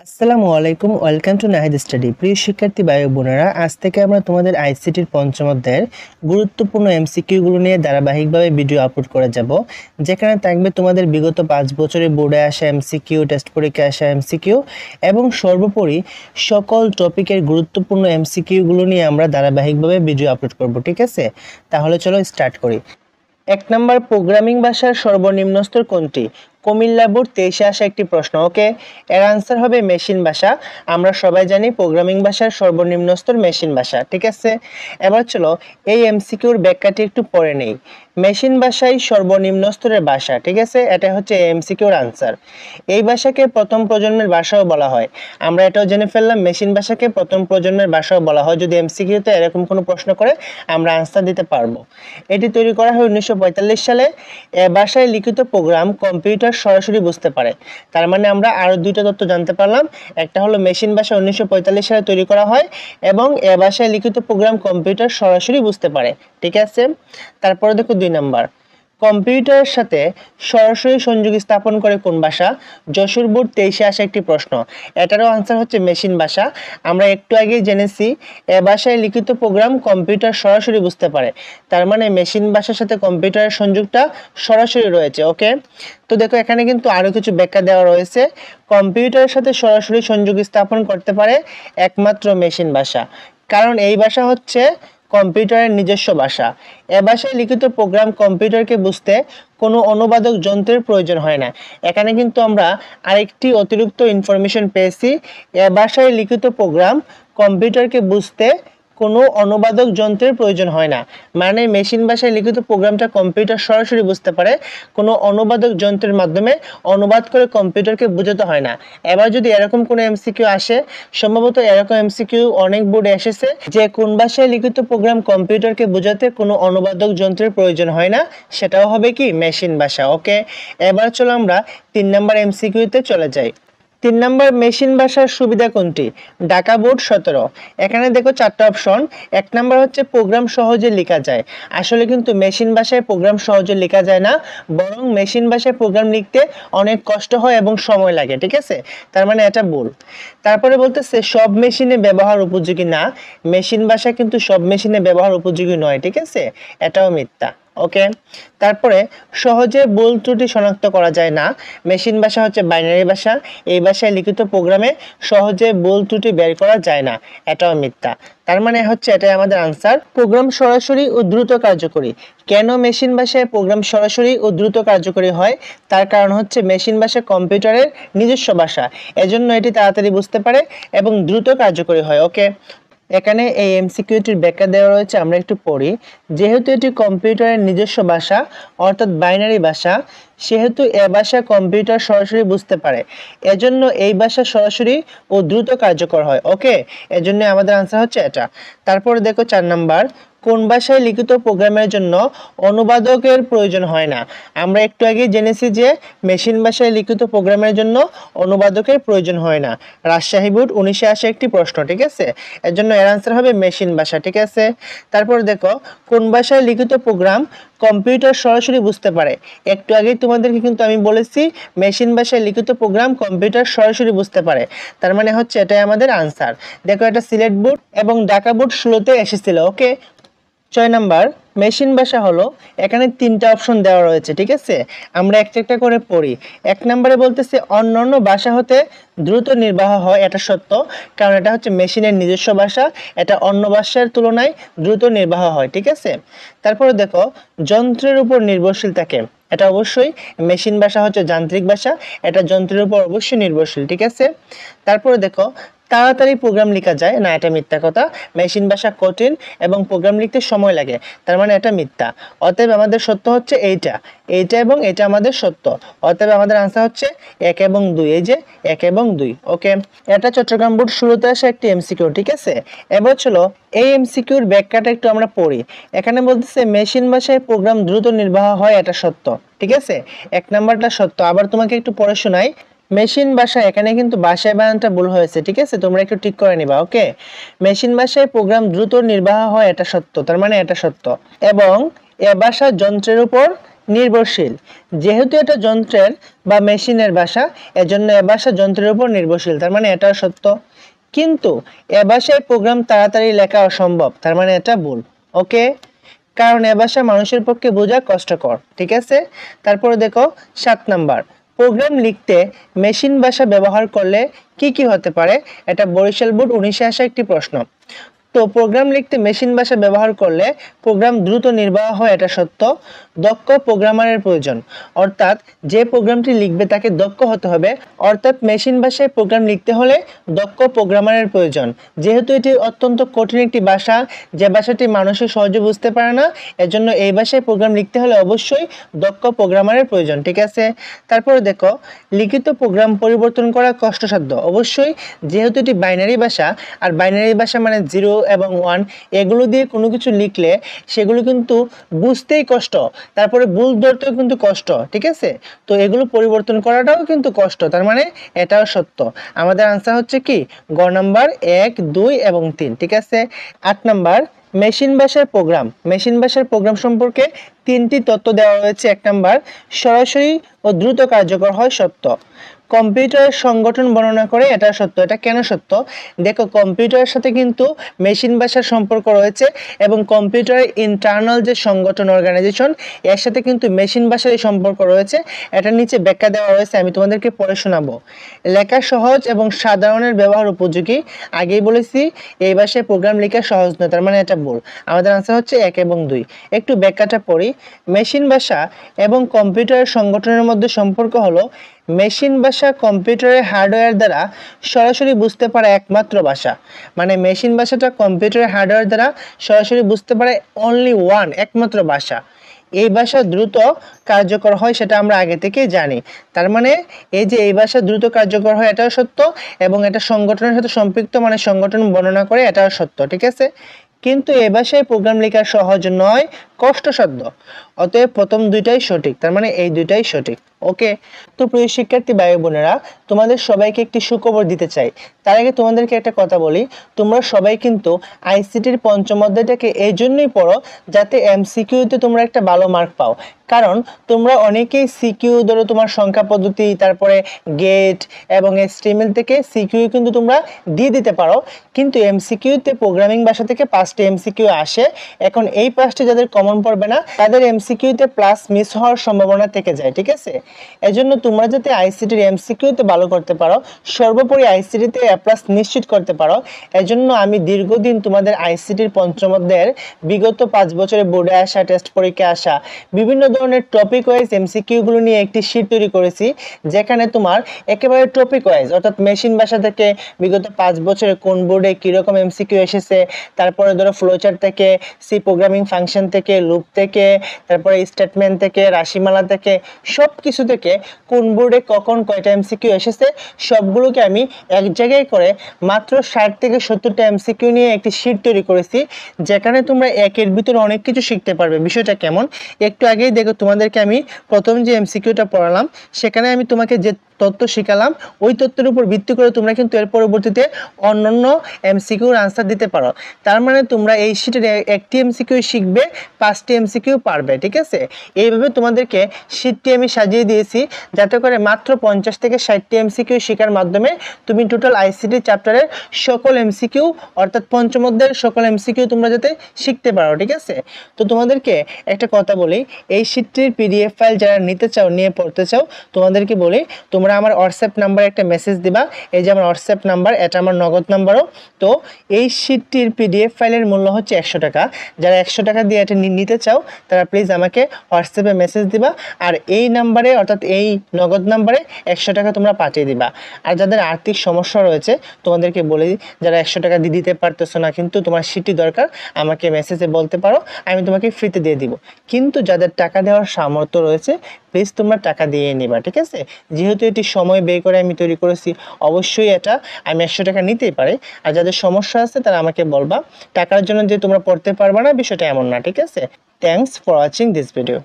আসসালামু আলাইকুম, welcome to Nahid study. প্রিয় শিক্ষার্থী ভাই ও বোনেরা, আজ থেকে আমরা তোমাদের আইসিটির পঞ্চম অধ্যায়ের গুরুত্বপূর্ণ এমসিকিউগুলো নিয়ে ধারাবাহিকভাবে ভিডিও আপলোড করে যাব, যেখানে থাকবে তোমাদের বিগত 5 বছরের বোর্ডে আসা এমসিকিউ, টেস্ট পরীক্ষায় আসা এমসিকিউ এবং সর্বোপরি সকল টপিকের গুরুত্বপূর্ণ এমসিকিউগুলো নিয়ে আমরা ধারাবাহিকভাবে ভিডিও আপলোড করব। ঠিক আছে, তাহলে চলো স্টার্ট করি। 1 নম্বর, প্রোগ্রামিং ভাষার সর্বনিম্ন স্তর কোনটি? কুমিল্লা বোর্ড 23-এ আসা একটি প্রশ্ন। ওকে, এর আনসার হবে মেশিন ভাষা। আমরা সবাই জানি প্রোগ্রামিং ভাষার সর্বনিম্ন স্তর মেশিন ভাষা। ঠিক আছে, এবার চলো এই এমসিকিউর ব্যাখ্যাটি একটু পড়ে নেই। মেশিন ভাষাই সর্বনিম্ন স্তরের ভাষা। ঠিক আছে, এটা হচ্ছে এমসিকিউর আনসার। এই ভাষাকে প্রথম প্রজন্মের ভাষাও বলা হয়। আমরা এটাও জেনে ফেললাম, মেশিন ভাষাকে প্রথম প্রজন্মের ভাষাও বলা হয়। যদি এমসিকিউতে এরকম কোনো প্রশ্ন করে আমরা আনসার দিতে পারবো। এটি তৈরি করা হয় 1945 সালে। এ ভাষায় লিখিত প্রোগ্রাম কম্পিউটার সরাসরি বুঝতে পারে। তার মানে আমরা আরো দুইটা তথ্য জানতে পারলাম। একটা হলো মেশিন ভাষা 1945 সালে তৈরি করা হয় এবং এ ভাষায় লিখিত প্রোগ্রাম কম্পিউটার সরাসরি বুঝতে পারে। ঠিক আছে, তারপরে দেখো 2 নাম্বার, কম্পিউটারের সাথে সরাসরি সংযোগ স্থাপন করে কোন ভাষা? যশোর বোর্ড 23-এ আসা একটি প্রশ্ন। এটারও আনসার হচ্ছে মেশিন ভাষা। আমরা একটু আগেই জেনেছি এ ভাষায় লিখিত প্রোগ্রাম কম্পিউটার সরাসরি বুঝতে পারে। তার মানে মেশিন ভাষার সাথে কম্পিউটারের সংযোগটা সরাসরি রয়েছে। ওকে, তো দেখো এখানে কিন্তু আরো কিছু ব্যাখ্যা দেওয়া রয়েছে। কম্পিউটারের সাথে সরাসরি সংযোগ স্থাপন করতে পারে একমাত্র মেশিন ভাষা, কারণ এই ভাষা হচ্ছে কম্পিউটারের নিজস্ব ভাষা। এ ভাষায় লিখিত প্রোগ্রাম কম্পিউটারকে বুঝতে কোনো অনুবাদক যন্ত্রের প্রয়োজন হয় না। এখানে কিন্তু আমরা আরেকটি অতিরিক্ত ইনফরমেশন পেয়েছি। এ ভাষায় লিখিত প্রোগ্রাম কম্পিউটারকে বুঝতে কোনো অনুবাদক যন্ত্রের প্রয়োজন হয় না। মানে মেশিন ভাষায় লিখিত প্রোগ্রামটা কম্পিউটার সরাসরি বুঝতে পারে, কোনো অনুবাদক যন্ত্রের মাধ্যমে অনুবাদ করে কম্পিউটারকে বোঝাতে হয় না। এবার যদি এরকম কোনো এমসিকিউ আসে, সম্ভবত এরকম এমসিকিউ অনেক বোর্ডে এসেছে, যে কোন ভাষায় লিখিত প্রোগ্রাম কম্পিউটারকে বোঝাতে কোনো অনুবাদক যন্ত্রের প্রয়োজন হয় না, সেটাও হবে কি মেশিন ভাষা। ওকে, এবার চলো আমরা 3 নম্বর এমসিকিউতে চলে যাই। 3 নম্বর, মেশিন ভাষার সুবিধা কোনটি? ঢাকা বোর্ড 17। এখানে দেখো 4টা অপশন। 1 নম্বর হচ্ছে প্রোগ্রাম সহজে লেখা যায়। আসলে কিন্তু মেশিন ভাষায় প্রোগ্রাম সহজে লেখা যায় না, বরং মেশিন ভাষায় প্রোগ্রাম লিখতে অনেক কষ্ট হয় এবং সময় লাগে। ঠিক আছে, তার মানে এটা ভুল। তারপরে বলতেছে সব মেশিনে ব্যবহার উপযোগী না। মেশিন ভাষা কিন্তু সব মেশিনে ব্যবহার উপযোগী নয়। ঠিক আছে, এটাও মিথ্যা। ওকে, তারপরে সহজে ভুল ত্রুটি শনাক্ত করা যায় না। মেশিন ভাষা হচ্ছে বাইনারি ভাষা। এই ভাষায় লিখিত প্রোগ্রামে সহজে ভুল ত্রুটি বের করা যায় না, এটাও মিথ্যা। তার মানে হচ্ছে এটাই আমাদের আনসার। প্রোগ্রাম সরাসরি ও দ্রুত কার্যকরী। কেন মেশিন ভাষায় প্রোগ্রাম সরাসরি ও দ্রুত কার্যকরী হয়? তার কারণ হচ্ছে মেশিন ভাষা কম্পিউটারের নিজস্ব ভাষা, এজন্য এটি তাড়াতাড়ি বুঝতে পারে এবং দ্রুত কার্যকরী হয়। ওকে, এখানে এই এমসিকিউটির ব্যাখ্যা দেওয়া রয়েছে, আমরা একটু পড়ি। যেহেতু এটি কম্পিউটারের নিজস্ব ভাষা অর্থাৎ বাইনারি ভাষা, সেহেতু এ ভাষা কম্পিউটার সরাসরি বুঝতে পারে, এজন্য এই ভাষা সরাসরি ও দ্রুত কার্যকর হয়। ওকে, এজন্য আমাদের আনসার হচ্ছে এটা। তারপরে দেখো 4 নাম্বার, কোন ভাষায় লিখিত প্রোগ্রামের জন্য অনুবাদকের প্রয়োজন হয় না? আমরা একটু আগে জেনেছি যে মেশিন ভাষায় লিখিত প্রোগ্রামের জন্য অনুবাদকের প্রয়োজন হয় না। রাজশাহী বোর্ড 19-এ আসা একটি প্রশ্ন। ঠিক আছে, এর জন্য এর আনসার হবে মেশিন ভাষা। ঠিক আছে, তারপর দেখো কোন ভাষায় লিখিত প্রোগ্রাম কম্পিউটার সরাসরি বুঝতে পারে? একটু আগেই তোমাদেরকে কিন্তু আমি বলেছি মেশিন ভাষায় লিখিত প্রোগ্রাম কম্পিউটার সরাসরি বুঝতে পারে। তার মানে হচ্ছে এটাই আমাদের আনসার। দেখো এটা সিলেট বোর্ড এবং ঢাকা বোর্ড 16-তে এসেছিল। ওকে, 6 নাম্বার, মেশিন ভাষা হলো, এখানে 3টা অপশন দেওয়া রয়েছে। ঠিক আছে, আমরা একটা একটা করে পড়ি। 1 নম্বরে বলতেছে অন্যান্য ভাষা হতে দ্রুত নির্বাহ হয়। এটা সত্য, কারণ এটা হচ্ছে মেশিনের নিজস্ব ভাষা, এটা অন্য ভাষার তুলনায় দ্রুত নির্বাহ হয়। ঠিক আছে, তারপরে দেখো যন্ত্রের উপর নির্ভরশীল থাকে। এটা অবশ্যই, মেশিন ভাষা হচ্ছে যান্ত্রিক ভাষা, এটা যন্ত্রের উপর অবশ্যই নির্ভরশীল। ঠিক আছে, তারপরে দেখো তাড়াতাড়ি প্রোগ্রাম লেখা যায় না, এটা মিথ্যা কথা। মেশিন ভাষা কঠিন এবং প্রোগ্রাম লিখতে সময় লাগে, তার মানে এটা মিথ্যা। অতএব আমাদের সত্য হচ্ছে এইটা, এইটা এবং এটা আমাদের সত্য। অতএব আমাদের আনসার হচ্ছে 1 এবং 2, এই যে 1 এবং 2। ওকে, এটা চট্টগ্রাম বোর্ড 16-তে আসা একটি এমসিকিউ। ঠিক আছে, এবার চলো এই এমসিকিউর ব্যাখ্যাটা একটু আমরা পড়ি। এখানে বলতেছে মেশিন ভাষায় প্রোগ্রাম দ্রুত নির্বাহ হয়, এটা সত্য। ঠিক আছে, 1 নাম্বারটা সত্য। আবার তোমাকে একটু পড়ে শোনাই। মেশিন ভাষা, এখানে কিন্তু ভাষায় বানানটা ভুল হয়েছে। ঠিক আছে, তোমরা একটু ঠিক করে নিবা। ওকে, মেশিন ভাষায় প্রোগ্রাম দ্রুত নির্বাহ হয়, এটা সত্য। তার মানে এটা সত্য। এবং এ ভাষা যন্ত্রের উপর নির্ভরশীল। যেহেতু এটা যন্ত্রের বা মেশিনের ভাষা, এজন্য এ ভাষা যন্ত্রের উপর নির্ভরশীল, তার মানে এটাও সত্য। কিন্তু এ ভাষায় প্রোগ্রাম তাড়াতাড়ি লেখা অসম্ভব, তার মানে এটা ভুল। ওকে, কারণ এ ভাষা মানুষের পক্ষে বোঝা কষ্টকর। ঠিক আছে, তারপরে দেখো 7 নাম্বার, প্রোগ্রাম লিখতে মেশিন ভাষা ব্যবহার করলে কি কি হতে পারে? এটা বরিশাল বোর্ড 1980 একটি প্রশ্ন। তো প্রোগ্রাম লিখতে মেশিন ভাষা ব্যবহার করলে প্রোগ্রাম দ্রুত নির্বাহ হয়, এটা সত্য। দক্ষ প্রোগ্রামারের প্রয়োজন, অর্থাৎ যে প্রোগ্রামটি লিখবে তাকে দক্ষ হতে হবে, অর্থাৎ মেশিন ভাষায় প্রোগ্রাম লিখতে হলে দক্ষ প্রোগ্রামারের প্রয়োজন। যেহেতু এটি অত্যন্ত কঠিন একটি ভাষা, যে ভাষাটি মানুষের সহজে বুঝতে পারে না, এজন্য এই ভাষায় প্রোগ্রাম লিখতে হলে অবশ্যই দক্ষ প্রোগ্রামারের প্রয়োজন। ঠিক আছে, তারপরে দেখো লিখিত প্রোগ্রাম পরিবর্তন করা কষ্টসাধ্য। অবশ্যই, যেহেতু এটি বাইনারি ভাষা, আর বাইনারি ভাষা মানে 0 এবং 1, এগুলো দিয়ে কোনো কিছু লিখলে সেগুলো কিন্তু বুঝতেই কষ্ট, তারপরে ভুল ধরতেও কিন্তু কষ্ট। ঠিক আছে, তো এগুলো পরিবর্তন করাটাও কিন্তু কষ্ট, তার মানে এটাও সত্য। আমাদের আনসার হচ্ছে কি গ নাম্বার 1, 2 এবং 3। ঠিক আছে, 8 নাম্বার, মেশিন ভাষার প্রোগ্রাম। মেশিন ভাষার প্রোগ্রাম সম্পর্কে 3টি তথ্য দেওয়া হয়েছে। 1 নাম্বার, সরাসরি ও দ্রুত কার্যকর হয়, সত্য। কম্পিউটারের সংগঠন বর্ণনা করে, এটা সত্য। এটা কেন সত্য? দেখো, কম্পিউটারের সাথে কিন্তু মেশিন ভাষার সম্পর্ক রয়েছে, এবং কম্পিউটারের ইন্টারনাল যে সংগঠন অর্গানাইজেশন, এর সাথে কিন্তু মেশিন ভাষার সম্পর্ক রয়েছে। এটার নিচে ব্যাখ্যা দেওয়া হয়েছে, আমি তোমাদেরকে পড়ে শোনাবো। লেখা সহজ এবং সাধারণের ব্যবহার উপযোগী। আগেই বলেছি এই ভাষায় প্রোগ্রাম লেখা সহজ নয়, তার মানে এটা ভুল। আমাদের আনসার হচ্ছে 1 এবং 2। একটু ব্যাখ্যাটা পড়ি। মেশিন ভাষা এবং কম্পিউটারের সংগঠনের মধ্যে সম্পর্ক হলো, মেশিন ভাষা কম্পিউটারের হার্ডওয়্যার দ্বারা সরাসরি বুঝতে পারে একমাত্র ভাষা। মানে মেশিন ভাষাটা কম্পিউটারের হার্ডওয়্যার দ্বারা সরাসরি বুঝতে পারে অনলি ওয়ান, একমাত্র ভাষা। এই ভাষা দ্রুত কার্যকর হয়, সেটা আমরা আগে থেকেই জানি। তার মানে এই যে এই ভাষা দ্রুত কার্যকর হয়, এটাও সত্য, এবং এটা সংগঠনের সাথে সম্পৃক্ত, মানে সংগঠন বর্ণনা করে, এটাও সত্য। ঠিক আছে, কিন্তু এই ভাষায় প্রোগ্রাম লেখা সহজ নয়, কষ্টসাধ্য। অতএব প্রথম দুইটাই সঠিক, তার মানে এই দুইটাই সঠিক। ওকে, তো প্রিয় শিক্ষার্থী ভাই বোনেরা, তোমাদের সবাইকে একটি সুখবর দিতে চাই। তার আগে তোমাদেরকে একটা কথা বলি, তোমরা সবাই কিন্তু আইসিটির পঞ্চম অধ্যায়টাকে এই জন্যই পড়ো যাতে এমসিকিউতে তোমরা একটা ভালো মার্ক পাও। কারণ তোমরা অনেকেই সিকিউ ধরো, তোমার সংখ্যা পদ্ধতি, তারপরে গেট এবং HTML থেকে সিকিউ কিন্তু তোমরা দিয়ে দিতে পারো, কিন্তু এমসিকিউতে প্রোগ্রামিং ভাষা থেকে 5টি এমসিকিউ আসে। এখন এই 5টি যাদের কমন পড়বে না, তাদের এমসিকিউতে প্লাস মিস হওয়ার সম্ভাবনা থেকে যায়। ঠিক আছে, এজন্য তোমরা যাতে আইসিটির এমসিকিউতে ভালো করতে পারো, সর্বোপরি আইসিটিতে A+ নিশ্চিত করতে পারো, এজন্য আমি দীর্ঘদিন তোমাদের আইসিটির পঞ্চম অধ্যায়ের বিগত 5 বছরে বোর্ডে আসা, টেস্ট পরীক্ষা আসা বিভিন্ন ধরনের টপিক ওয়াইজ এমসিকিউগুলো নিয়ে একটি শীট তৈরি করেছি, যেখানে তোমার একেবারে টপিক ওয়াইজ, অর্থাৎ মেশিন ভাষা থেকে বিগত 5 বছরে কোন বোর্ডে কীরকম এমসিকিউ এসেছে, তারপরে ধরো ফ্লোচার্ট থেকে, সি প্রোগ্রামিং ফাংশন থেকে, লুপ থেকে, তারপরে স্টেটমেন্ট থেকে, রাশিমালা থেকে, সব কিছু থেকে কোন বোর্ডে কখন কয়টা এমসিকিউ এসেছে সবগুলোকে আমি এক জায়গায় করে মাত্র 60 থেকে 70টা এমসিকিউ নিয়ে একটি শীট তৈরি করেছি, যেখানে তোমরা একের ভিতরে অনেক কিছু শিখতে পারবে। বিষয়টা কেমন? একটু আগেই দেখো তোমাদেরকে আমি প্রথম যে এমসিকিউটা পড়ালাম, সেখানে আমি তোমাকে যে তথ্য শিখালাম, ওই তথ্যের উপর ভিত্তি করে তোমরা কিন্তু এর পরবর্তীতে অন্যান্য এমসিকিউর আনসার দিতে পারো। তার মানে তোমরা এই শীটের একটি এমসিকিউ শিখবে, 5টি এমসিকিউ পারবে। ঠিক আছে, এইভাবে তোমাদেরকে শীটটি আমি সাজিয়ে দিয়েছি, যাতে করে মাত্র 50 থেকে 60টি এমসিকিউ শেখার মাধ্যমে তুমি টোটাল আইসিটি চ্যাপ্টারের সকল এমসিকিউ, অর্থাৎ পঞ্চম অধ্যায়ের সকল এমসিকিউ তোমরা যাতে শিখতে পারো। ঠিক আছে, তো তোমাদেরকে একটা কথা বলি, এই শীটটির পিডিএফ ফাইল যারা নিতে চাও, নিয়ে পড়তে চাও, তোমাদেরকে বলি তোমরা আমার হোয়াটসঅ্যাপ নাম্বারে একটা মেসেজ দিবা। এই যে আমার হোয়াটসঅ্যাপ নাম্বার, এটা আমার নগদ নাম্বারও। তো এই শীটটির পিডিএফ ফাইলের মূল্য হচ্ছে 100 টাকা। যারা 100 টাকা দিয়ে এটা নিতে চাও, তারা প্লিজ আমাকে হোয়াটসঅ্যাপে মেসেজ দিবা, আর এই নাম্বারে, অর্থাৎ এই নগদ নাম্বারে 100 টাকা তোমরা পাঠিয়ে দিবা। আর যাদের আর্থিক সমস্যা রয়েছে, তোমাদেরকে বলি, যারা 100 টাকা দিয়ে দিতে পারতেছো না, কিন্তু তোমার শীটটি দরকার, আমাকে মেসেজে বলতে পারো, আমি তোমাকে ফ্রিতে দিয়ে দিব। কিন্তু যাদের টাকা দেওয়ার সামর্থ্য রয়েছে, প্লিজ তোমরা টাকা দিয়ে নিবা। ঠিক আছে, যেহেতু এটি সময় ব্যয় করে আমি তৈরি করেছি, অবশ্যই এটা আমি 100 টাকা নিতেই পারি। আর যাদের সমস্যা আছে তারা আমাকে বলবা। টাকার জন্য যে তোমরা পড়তে পারবা না, বিষয়টা এমন না। ঠিক আছে, thanks for watching this video.